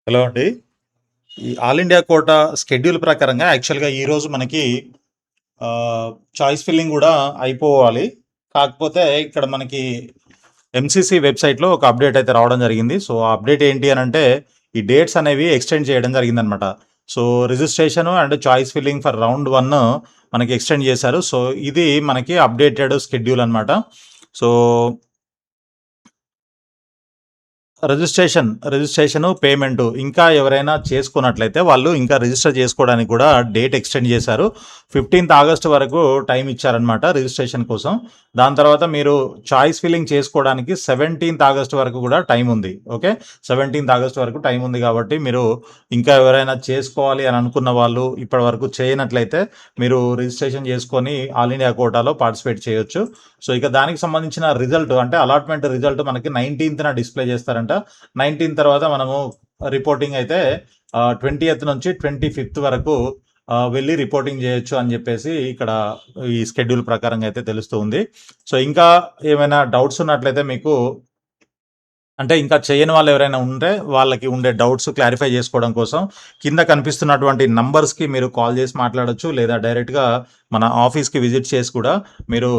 Hello అండి. ఈ all India quota schedule ప్రకారంగా యాక్చువల్‌గా ఈరోజు మనకి చాయిస్ ఫిల్లింగ్ గూడా అయిపోవాలి. కాకపోతే ఇక్కడ మనకి ఎంసీసీ వెబ్‌సైట్‌లో ఒక అప్డేట్ అయితే రావడం జరిగింది. సో, ఆ అప్డేట్ ఏంటి అనంటే, ఈ డేట్స్ అనేవి ఎక్స్‌టెండ్ చేయడం జరిగిందనమాట. So, registration and choice filling for round 1 మనకి ఎక్స్‌టెండ్ చేశారు. సో, ఇది మనకి అప్డేటెడ్ షెడ్యూల్ అనమాట. సో రిజిస్ట్రేషను, పేమెంటు ఇంకా ఎవరైనా చేసుకున్నట్లయితే వాళ్ళు ఇంకా రిజిస్టర్ చేసుకోవడానికి కూడా డేట్ ఎక్స్టెండ్ చేశారు. 15థ్ ఆగస్ట్ వరకు టైం ఇచ్చారనమాట రిజిస్ట్రేషన్ కోసం. దాని తర్వాత మీరు చాయిస్ ఫిల్లింగ్ చేసుకోవడానికి 17థ్ ఆగస్ట్ వరకు కూడా టైం ఉంది. ఓకే. 17థ్ ఆగస్ట్ వరకు టైం ఉంది కాబట్టి మీరు ఇంకా ఎవరైనా చేసుకోవాలి అని అనుకున్న వాళ్ళు ఇప్పటి వరకు చేయనట్లయితే మీరు రిజిస్ట్రేషన్ చేసుకొని ఆల్ ఇండియా కోటాలో పార్టిసిపేట్ చేయొచ్చు. సో, ఇక దానికి సంబంధించిన రిజల్ట్ అంటే అలాట్మెంట్ రిజల్ట్ మనకి 19థ్‌న డిస్‌ప్లే చేస్తారంట. 19 తర్వాత మనము రిపోర్టింగ్ అయితే 20థ్ నుంచి 25థ్ వరకు వెళ్ళి రిపోర్టింగ్ చేయొచ్చు అని చెప్పేసి ఇక్కడ ఈ షెడ్యూల్ ప్రకారంగా అయితే తెలుస్తూ ఉంది. సో, ఇంకా ఏమైనా డౌట్స్ ఉన్నట్లయితే మీకు అంటే ఇంకా చేయని వాళ్ళు ఎవరైనా ఉంటే వాళ్ళకి ఉండే డౌట్స్ క్లారిఫై చేసుకోవడం కోసం కింద కనిపిస్తున్నటువంటి నంబర్స్‌కి మీరు కాల్ చేసి మాట్లాడొచ్చు. లేదా డైరెక్ట్‌గా మన ఆఫీస్‌కి విజిట్ చేసి కూడా మీరు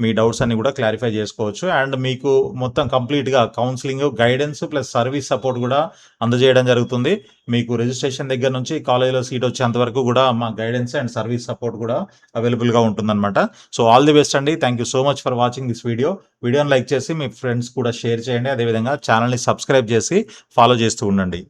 మీ డౌట్స్ అన్ని కూడా క్లారిఫై చేసుకోవచ్చు. అండ్ మీకు మొత్తం కంప్లీట్‌గా counselling, guidance plus service support కూడా అందజేయడం జరుగుతుంది. మీకు రిజిస్ట్రేషన్ దగ్గర నుంచి కాలేజీలో సీట్ వచ్చేంత వరకు కూడా మా గైడెన్స్ అండ్ సర్వీస్ సపోర్ట్ కూడా అవైలబుల్‌గా ఉంటుందన్నమాట. సో, ఆల్ ది బెస్ట్ అండి. Thank you so much for watching this video. వీడియోని లైక్ చేసి మీ ఫ్రెండ్స్ కూడా షేర్ చేయండి. అదేవిధంగా ఛానల్‌ని సబ్స్క్రైబ్ చేసి ఫాలో చేస్తూ ఉండండి.